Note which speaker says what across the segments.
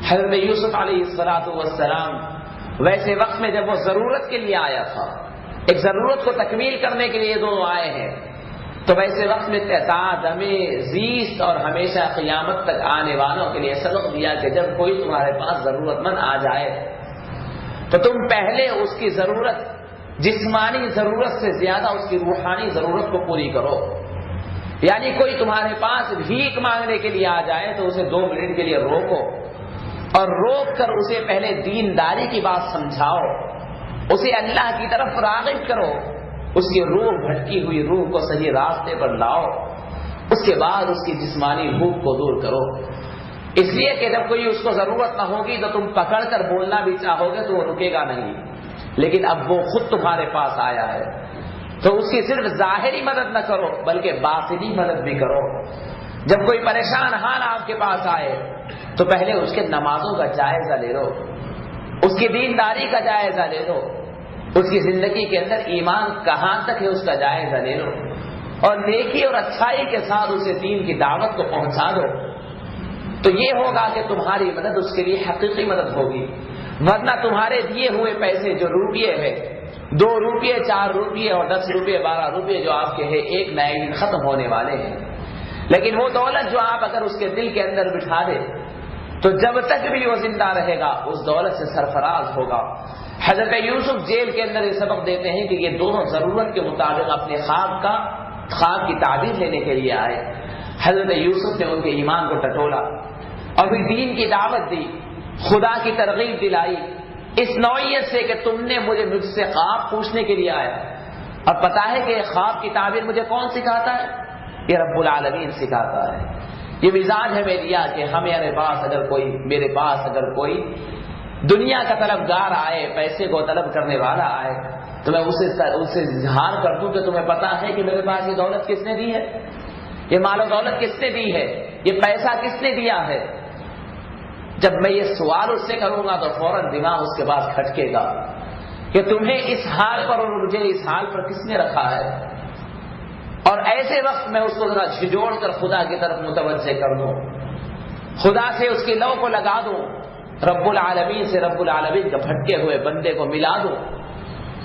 Speaker 1: حضرت یوسف علیہ السلام ویسے وقت میں جب وہ ضرورت کے لیے آیا تھا، ایک ضرورت کو تکمیل کرنے کے لیے دونوں آئے ہیں، تو ویسے وقت میں تعداد زیست اور ہمیشہ قیامت تک آنے والوں کے لیے سبق دیا کہ جب کوئی تمہارے پاس ضرورت مند آ جائے تو تم پہلے اس کی ضرورت، جسمانی ضرورت سے زیادہ اس کی روحانی ضرورت کو پوری کرو۔ یعنی کوئی تمہارے پاس بھیک مانگنے کے لیے آ جائے تو اسے 2 منٹ کے لیے روکو، اور روک کر اسے پہلے دینداری کی بات سمجھاؤ، اسے اللہ کی طرف راغب کرو، اس کی روح بھٹکی ہوئی روح کو صحیح راستے پر لاؤ، اس کے بعد اس کی جسمانی بھوک کو دور کرو۔ اس لیے کہ جب کوئی اس کو ضرورت نہ ہوگی تو تم پکڑ کر بولنا بھی چاہو گے تو وہ رکے گا نہیں، لیکن اب وہ خود تمہارے پاس آیا ہے تو اس کی صرف ظاہری مدد نہ کرو بلکہ باطنی مدد بھی کرو۔ جب کوئی پریشان حال آپ کے پاس آئے تو پہلے اس کے نمازوں کا جائزہ لے لو، اس کی دینداری کا جائزہ لے لو، اس کی زندگی کے اندر ایمان کہاں تک ہے اس کا جائزہ لے لو، اور نیکی اور اچھائی کے ساتھ اسے دین کی دعوت کو پہنچا دو۔ تو یہ ہوگا کہ تمہاری مدد اس کے لیے حقیقی مدد ہوگی، ورنہ تمہارے دیے ہوئے پیسے جو روپیے ہے، 2 روپیے 4 روپیے اور 10 روپیے 12 روپیے جو آپ کے ہیں، ایک نہ ایک دن ختم ہونے والے ہیں، لیکن وہ دولت جو آپ اگر اس کے دل کے اندر بٹھا دے تو جب تک بھی وہ زندہ رہے گا اس دولت سے سرفراز ہوگا۔ حضرت یوسف جیل کے اندر یہ سبق دیتے ہیں کہ یہ دونوں ضرورت کے مطابق اپنے خواب کی تعبیر لینے کے لیے آئے۔ حضرت یوسف نے ان کے ایمان کو ٹٹولا اور پھر دین کی دعوت دی، خدا کی ترغیب دلائی، اس نوعیت سے کہ تم نے مجھ سے خواب پوچھنے کے لیے آیا، اور پتا ہے کہ خواب کی تعبیر مجھے کون سکھاتا ہے؟ یہ رب العالمین سکھاتا ہے۔ یہ مزاج ہے میرا کہ میرے پاس اگر کوئی دنیا کا طلبگار آئے، پیسے کو طلب کرنے والا آئے تو میں اسے اظہار کر دوں کہ تمہیں پتا ہے کہ میرے پاس یہ دولت کس نے دی ہے، یہ مال و دولت کس نے دی ہے، یہ پیسہ کس نے دیا ہے۔ جب میں یہ سوال اس سے کروں گا تو فوراً دماغ اس کے پاس کھٹکے گا کہ تمہیں اس حال پر اور مجھے اس حال پر کس نے رکھا ہے، اور ایسے وقت میں اس کو ذرا جھجوڑ کر خدا کی طرف متوجہ کر دوں، خدا سے اس کی لو کو لگا دوں، رب العالمین سے رب العالمین کے بھٹکے ہوئے بندے کو ملا دوں،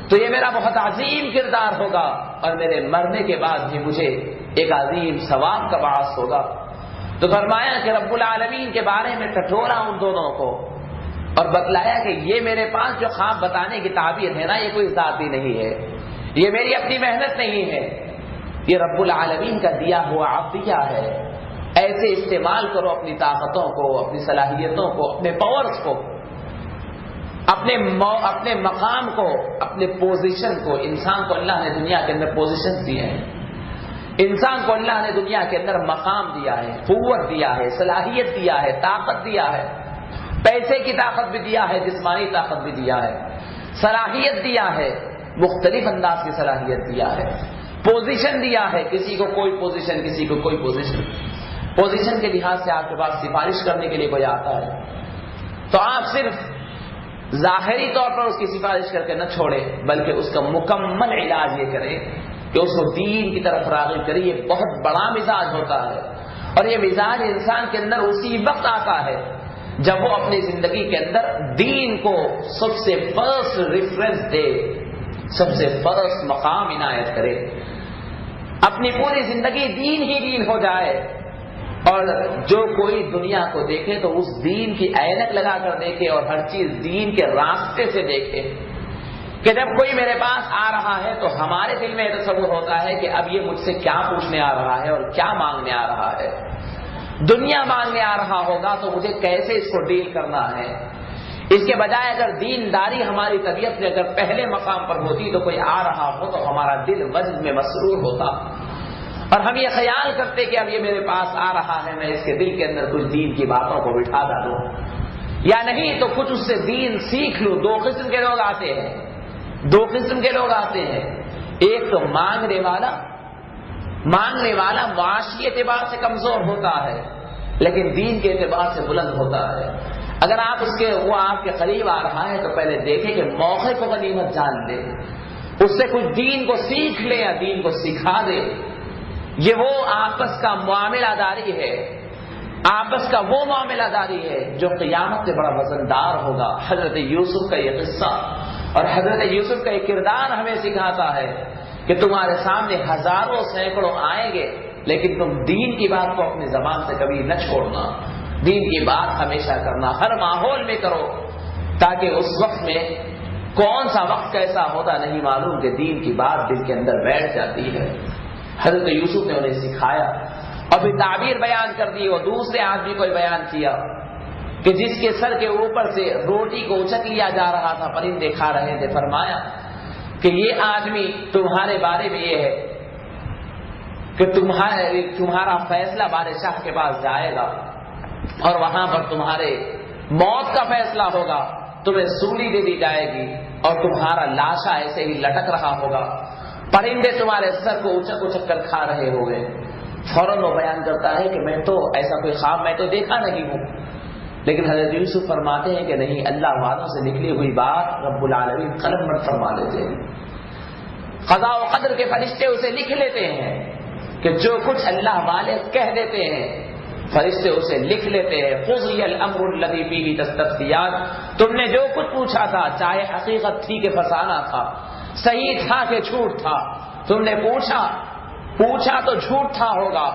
Speaker 1: تو یہ میرا بہت عظیم کردار ہوگا اور میرے مرنے کے بعد بھی مجھے ایک عظیم ثواب کا باعث ہوگا۔ تو فرمایا کہ رب العالمین کے بارے میں ٹٹورا ان دونوں کو اور بتلایا کہ یہ میرے پاس جو خواب بتانے کی تعبیر ہے نا، یہ کوئی ذاتی نہیں ہے، یہ میری اپنی محنت نہیں ہے، یہ رب العالمین کا دیا ہوا عطیہ ہے۔ ایسے استعمال کرو اپنی طاقتوں کو، اپنی صلاحیتوں کو، اپنے پاورز کو، اپنے مقام کو، اپنے پوزیشن کو۔ انسان کو اللہ نے دنیا کے اندر پوزیشن دیے ہیں، انسان کو اللہ نے دنیا کے اندر مقام دیا ہے، قوت دیا ہے، صلاحیت دیا ہے، طاقت دیا ہے، پیسے کی طاقت بھی دیا ہے، جسمانی طاقت بھی دیا ہے، صلاحیت دیا ہے، مختلف انداز کی صلاحیت دیا ہے، پوزیشن دیا ہے، کسی کو کوئی پوزیشن، کسی کو کوئی پوزیشن۔ پوزیشن کے لحاظ سے آپ کے پاس سفارش کرنے کے لیے کوئی آتا ہے تو آپ صرف ظاہری طور پر اس کی سفارش کر کے نہ چھوڑے، بلکہ اس کا مکمل علاج یہ کرے کہ اس کو دین کی طرف راغب کرے۔ یہ بہت بڑا مزاج ہوتا ہے، اور یہ مزاج انسان کے اندر اسی وقت آتا ہے جب وہ اپنی زندگی کے اندر دین کو سب سے فرسٹ ریفرنس دے، سب سے فرسٹ مقام عنایت کرے، اپنی پوری زندگی دین ہی دین ہو جائے، اور جو کوئی دنیا کو دیکھے تو اس دین کی عینک لگا کر دیکھے اور ہر چیز دین کے راستے سے دیکھے، کہ جب کوئی میرے پاس آ رہا ہے تو ہمارے دل میں تصور ہوتا ہے کہ اب یہ مجھ سے کیا پوچھنے آ رہا ہے اور کیا مانگنے آ رہا ہے۔ دنیا مانگنے آ رہا ہوگا تو مجھے کیسے اس کو ڈیل کرنا ہے۔ اس کے بجائے اگر دینداری ہماری طبیعت میں اگر پہلے مقام پر ہوتی تو کوئی آ رہا ہو تو ہمارا دل وجد میں مسرور ہوتا، اور ہم یہ خیال کرتے کہ اب یہ میرے پاس آ رہا ہے، میں اس کے دل کے اندر کچھ دین کی باتوں کو بٹھا ڈالوں، یا نہیں تو کچھ اس سے دین سیکھ لوں۔ 2 قسم کے لوگ آتے ہیں، 2 قسم کے لوگ آتے ہیں، ایک تو مانگنے والا معاشی اعتبار سے کمزور ہوتا ہے لیکن دین کے اعتبار سے بلند ہوتا ہے۔ اگر وہ آپ کے قریب آ رہا ہے تو پہلے دیکھیں کہ موقع کو غنیمت جان لے، اس سے کچھ دین کو سیکھ لے یا دین کو سکھا دے۔ یہ وہ آپس کا معاملہ داری ہے آپس کا وہ معاملہ داری ہے جو قیامت سے بڑا وزندار ہوگا۔ حضرت یوسف کا یہ قصہ اور حضرت یوسف کا یہ کردار ہمیں سکھاتا ہے کہ تمہارے سامنے ہزاروں سینکڑوں آئیں گے، لیکن تم دین کی بات کو اپنی زبان سے کبھی نہ چھوڑنا، دین کی بات ہمیشہ کرنا، ہر ماحول میں کرو، تاکہ اس وقت میں کون سا وقت کیسا ہوتا نہیں معلوم کہ دین کی بات دل کے اندر بیٹھ جاتی ہے۔ حضرت یوسف نے انہیں سکھایا اور پھر تعبیر بیان کر دی، اور دوسرے آدمی کو بیان کیا کہ جس کے سر کے اوپر سے روٹی کو اچک لیا جا رہا تھا، پرندے کھا رہے تھے، فرمایا کہ یہ آدمی تمہارے بارے میں یہ ہے کہ تمہارا فیصلہ بادشاہ کے پاس جائے گا اور وہاں پر تمہارے موت کا فیصلہ ہوگا، تمہیں سولی دے دی جائے گی اور تمہارا لاشا ایسے ہی لٹک رہا ہوگا، پرندے تمہارے سر کو اچک اچک کر کھا رہے ہوں گے۔ فوراً وہ بیان کرتا ہے کہ میں تو ایسا کوئی خواب میں تو دیکھا نہیں ہوں، لیکن حضرت یوسف فرماتے ہیں کہ نہیں، اللہ والوں سے نکلی ہوئی بات رب العالمین قلم بند فرما لیتے ہیں، قضاء و قدر کے فرشتے اسے لکھ لیتے ہیں کہ جو کچھ اللہ والے کہہ دیتے ہیں فرشتے اسے لکھ لیتے ہیں۔ قضی الامر الذی فیہ تستفتیان، تم نے جو کچھ پوچھا تھا، چاہے حقیقت تھی کہ فسانہ تھا، صحیح تھا کہ جھوٹ تھا، تم نے پوچھا تو جھوٹ تھا ہوگا،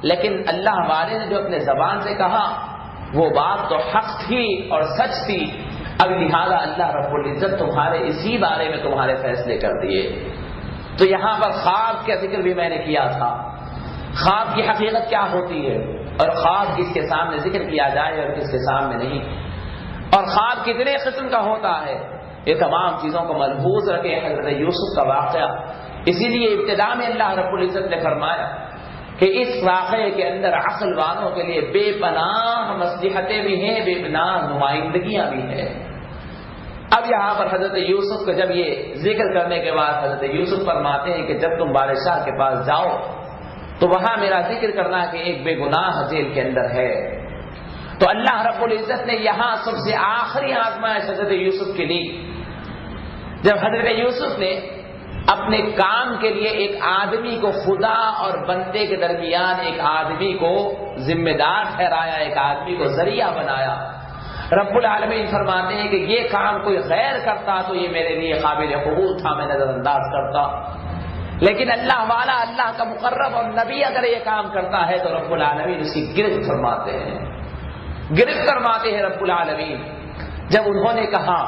Speaker 1: لیکن اللہ والے نے جو اپنے زبان سے کہا وہ بات تو حق تھی اور سچ تھی، اب لہذا اللہ رب العزت تمہارے اسی بارے میں تمہارے فیصلے کر دیے۔ تو یہاں پر خواب کا ذکر بھی میں نے کیا تھا، خواب کی حقیقت کیا ہوتی ہے اور خواب کس کے سامنے ذکر کیا جائے اور کس کے سامنے نہیں، اور خواب کتنے قسم کا ہوتا ہے، یہ تمام چیزوں کو ملحوظ رکھے حضرت یوسف کا واقعہ۔ اسی لیے ابتدا میں اللہ رب العزت نے فرمایا کہ اس واقعے کے اندر عقل والوں کے لیے بے پناہ مصلحتیں بھی ہیں، بے پناہ نمائندگیاں بھی ہیں۔ اب یہاں پر حضرت یوسف کو جب یہ ذکر کرنے کے بعد حضرت یوسف فرماتے ہیں کہ جب تم بادشاہ کے پاس جاؤ تو وہاں میرا ذکر کرنا کہ ایک بے گناہ جیل کے اندر ہے۔ تو اللہ رب العزت نے یہاں سب سے آخری آزمائش حضرت یوسف کے لی، جب حضرت یوسف نے اپنے کام کے لیے ایک آدمی کو خدا اور بندے کے درمیان ایک آدمی کو ذمہ دار ٹھہرایا، ایک آدمی کو ذریعہ بنایا، رب العالمین فرماتے ہیں کہ یہ کام کوئی غیر کرتا تو یہ میرے لیے قابل قبول تھا، میں نظر انداز کرتا، لیکن اللہ والا، اللہ کا مقرب اور نبی اگر یہ کام کرتا ہے تو رب العالمین اس کی گرفت فرماتے ہیں، گرفت فرماتے ہیں رب العالمین۔ جب انہوں نے کہا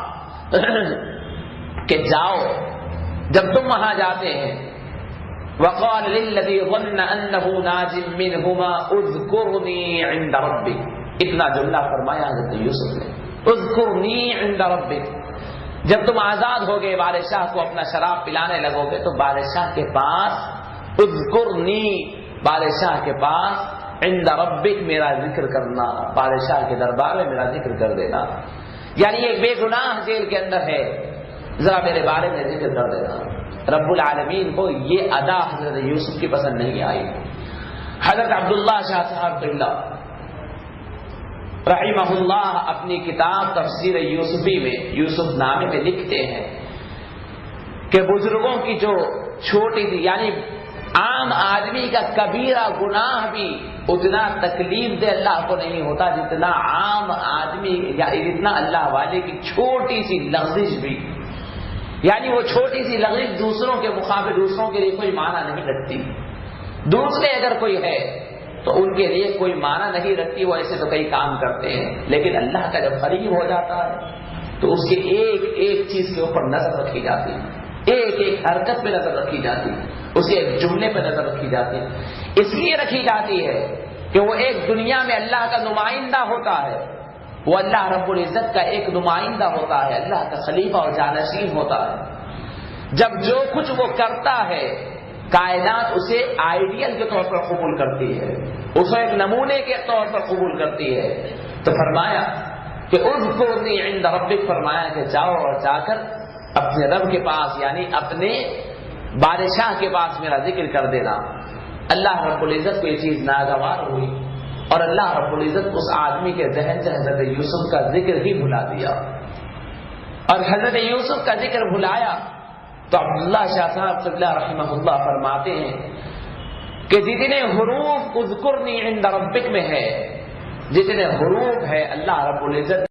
Speaker 1: کہ جاؤ، جب تم وہاں جاتے ہیں، وقال للذی ظن انہ ناج منہما اذکرنی عند ربک، اتنا جملہ فرمایا حضرت یوسف نے، اذکرنی عند ربک، جب تم آزاد ہوگے بادشاہ کو اپنا شراب پلانے لگو گے تو بادشاہ کے پاس اذکرنی، بادشاہ کے پاس عند ربک میرا ذکر کرنا، بادشاہ کے دربار میں میرا ذکر کر دینا، یعنی ایک بے گناہ جیل کے اندر ہے، ذرا میرے بارے میں ذکر کر دینا۔ رب العالمین کو یہ ادا حضرت یوسف کی پسند نہیں آئی۔ حضرت عبداللہ شاہ صاحب قبلہ رحمہ اللہ اپنی کتاب تفسیر یوسفی میں، یوسف نامے میں لکھتے ہیں کہ بزرگوں کی جو چھوٹی تھی، یعنی عام آدمی کا کبیرہ گناہ بھی اتنا تکلیف دہ اللہ کو نہیں ہوتا جتنا عام آدمی یا جتنا اللہ والے کی چھوٹی سی لغزش بھی، یعنی وہ چھوٹی سی لغزش دوسروں کے مقابلے دوسروں کے لیے کوئی معنی نہیں رکھتی، دوسرے اگر کوئی ہے تو ان کے لیے کوئی معنی نہیں رکھتی، وہ ایسے تو کئی کام کرتے ہیں، لیکن اللہ کا جب قریب ہو جاتا ہے تو اس کے ایک ایک چیز کے اوپر نظر رکھی جاتی ہے، ایک ایک حرکت پہ نظر رکھی جاتی ہے، اسے ایک جملے پہ نظر رکھی جاتی ہے، اس لیے رکھی جاتی ہے کہ وہ ایک دنیا میں اللہ کا نمائندہ ہوتا ہے، وہ اللہ رب العزت کا ایک نمائندہ ہوتا ہے، اللہ کا خلیفہ اور جانشین ہوتا ہے۔ جب جو کچھ وہ کرتا ہے کائنات اسے آئیڈیل کے طور پر قبول کرتی ہے، اسے ایک نمونے کے طور پر قبول کرتی ہے۔ تو فرمایا کہ اذکرنی عند ربک، فرمایا کہ جاؤ اور جا کر اپنے رب کے پاس یعنی اپنے بادشاہ کے پاس میرا ذکر کر دینا۔ اللہ رب العزت کو یہ چیز ناگوار ہوئی اور اللہ رب العزت اس آدمی کے ذہن سے حضرت یوسف کا ذکر ہی بھلا دیا، اور حضرت یوسف کا ذکر بھلایا تو عبداللہ شاہ صاحب قبلہ رحمہ اللہ فرماتے ہیں کہ جتنے حروف اذکرنی عند ربک میں ہے جتنے حروف ہے اللہ رب العزت